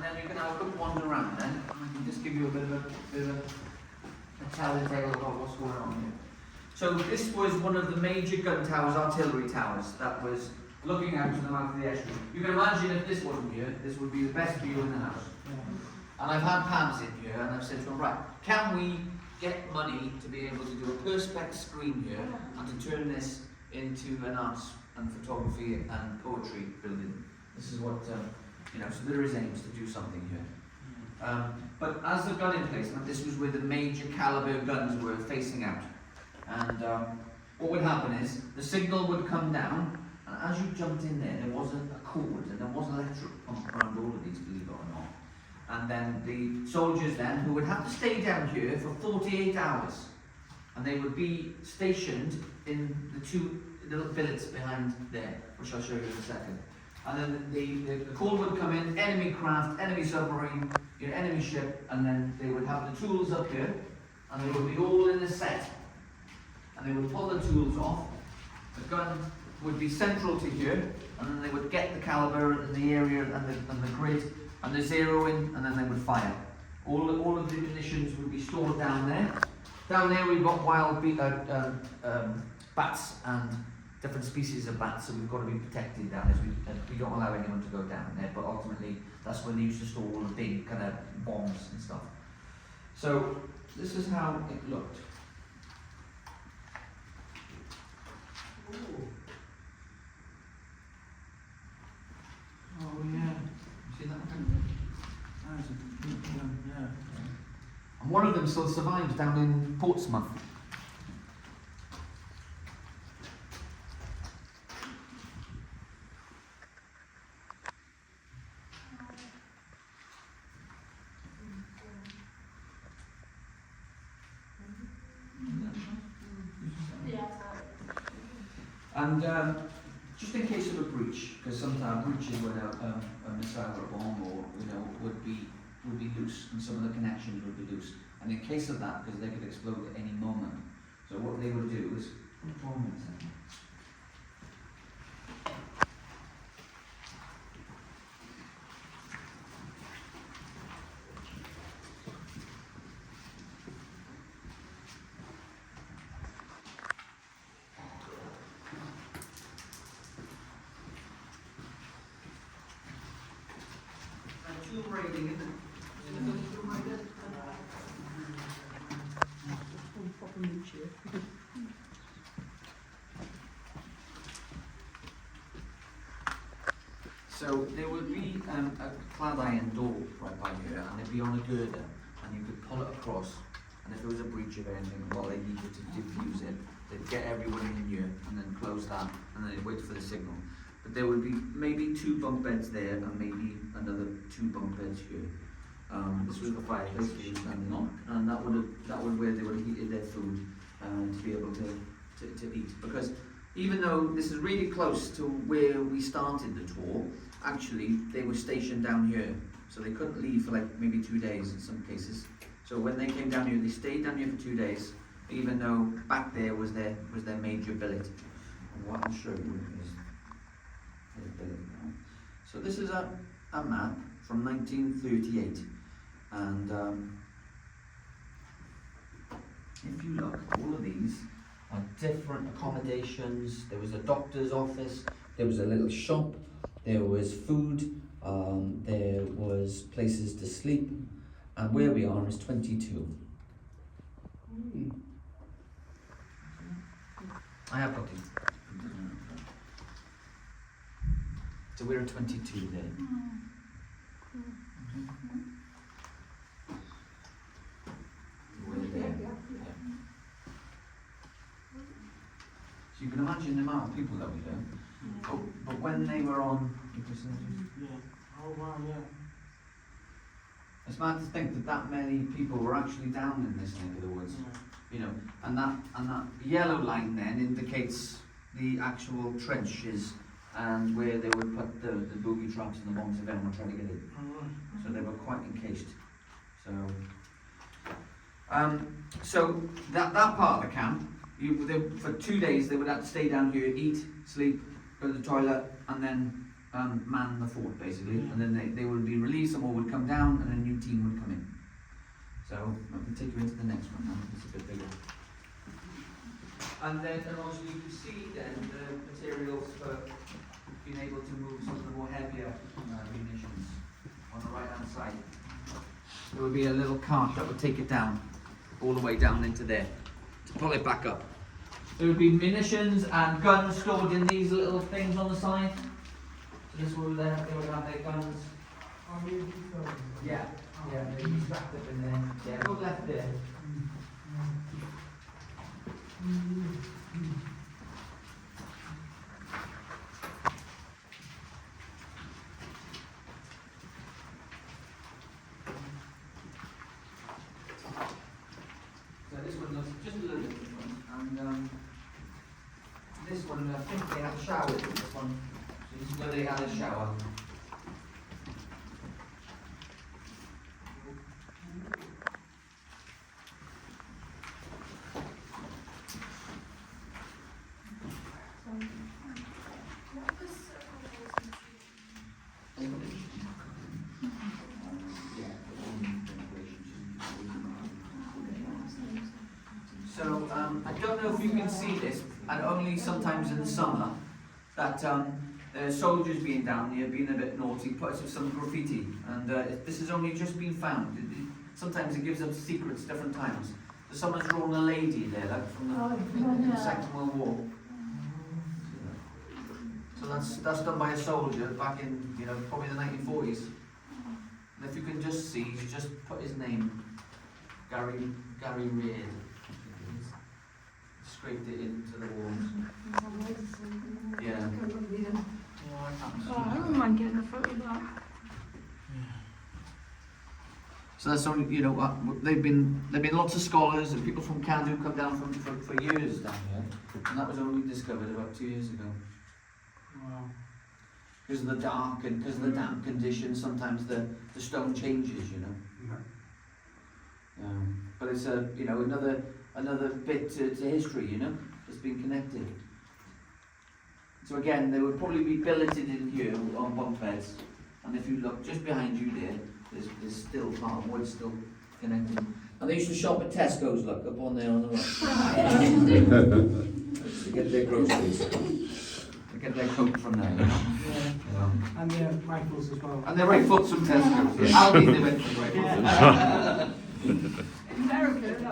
then you can have a good wander around then. I can just give you a bit of a telltale about what's going on here. So this was one of the major gun towers, artillery towers, that was looking out to the mouth of the estuary. You can imagine if this wasn't here, this would be the best view in the house. And I've had Pams in here and I've said to them, right, can we get money to be able to do a perspex screen here and to turn this into an arts and photography and poetry building? This is what, you know, so there is aims to do something here. But as the gun emplacement, this was where the major caliber guns were facing out. And what would happen is, the signal would come down, and as you jumped in there, there wasn't a cord, and there was an electric pump around all of these, believe it or not. And then the soldiers then, who would have to stay down here for 48 hours, and they would be stationed in the two little billets behind there, which I'll show you in a second. And then the call would come in, enemy craft, enemy submarine, you know, enemy ship, and then they would have the tools up here, and they would be all in a set. And they would pull the tools off, the gun would be central to here, and then they would get the caliber and the area and the grid, and the zeroing, and then they would fire. All of the munitions would be stored down there. Down there we've got wild bats and different species of bats, so we've got to be protected down there. We don't allow anyone to go down there, but ultimately that's where they used to store all the big kind of bombs and stuff. So this is how it looked. Oh yeah, you see that one? That's a big one, yeah. And one of them still survives down in Portsmouth. And just in case of a breach, because sometimes breaches when a missile or a bomb or would be loose, and some of the connections would be loose. And in case of that, because they could explode at any moment, so what they would do is rating, isn't it? So there would be a clad iron door right by here, and it'd be on a girder, and you could pull it across, and if there was a breach of anything, well, they needed to diffuse it, they'd get everyone in here, and then close that, and then they'd wait for the signal. But there would be maybe 2 bunk beds there, and maybe another 2 bunk beds here. This was the fireplace they were standing on, and that would where they would have heated their food to be able to eat. Because even though this is really close to where we started the tour, actually they were stationed down here, so they couldn't leave for like maybe 2 days in some cases. So when they came down here, they stayed down here for 2 days, even though back there was their major billet. And what I'll show you is their billet now. So this is a map from 1938, and if you look, all of these are different accommodations. There was a doctor's office, there was a little shop, there was food, there was places to sleep, and where we are is 22. I have got these. So we're at 22 there. We're there. Yeah. So you can imagine the amount of people that we do. But when they were on the percentages, Oh wow, yeah. it's mad to think that many people were actually down in this neck of the woods. You know, and that yellow line then indicates the actual trenches and where they would put the booby traps and the bombs if anyone tried to get in. So they were quite encased. So that part of the camp, for 2 days they would have to stay down here, eat, sleep, go to the toilet, and then man the fort basically, and then they would be released, some more would come down, and a new team would come in. So let me take you into the next one now, it's a bit bigger. And then also you can see then the materials for being able to move some of the more heavier munitions on the right hand side. There would be a little cart that would take it down, all the way down into there, to pull it back up. There would be munitions and guns stored in these little things on the side. So this would they would have their guns. Yeah, yeah, they'd be strapped up in there. Yeah, go left there. So this one looks just a little bit different, and this one I think they have a shower in this one. So this is where they had a shower. So I don't know if you can see this, and only sometimes in the summer, that soldiers being down here, being a bit naughty, put some graffiti, and this has only just been found. Sometimes it gives up secrets different times. So someone's drawn a lady there, like from the Second World War. So that's done by a soldier back in, probably the 1940s. And if you can just see, he's just put his name, Gary Reid. Scraped it into the walls. Yeah. Oh, I wouldn't mind getting a photo of that. So that's only, they've been lots of scholars and people from Canada come down for years down here, and that was only discovered about 2 years ago. Wow. Because of the dark and because of the damp conditions, sometimes the stone changes, but it's another bit to history, that's been connected. So again, they would probably be billeted in here on bunk beds, and if you look just behind you there, there's still part of wood still connected. And they used to shop at Tesco's, look, up on there on the right. To get their groceries. To get their coat from there, Yeah. And their rifles as well. And their rifles from Tesco's. Aldi, they went for rifles. Very good.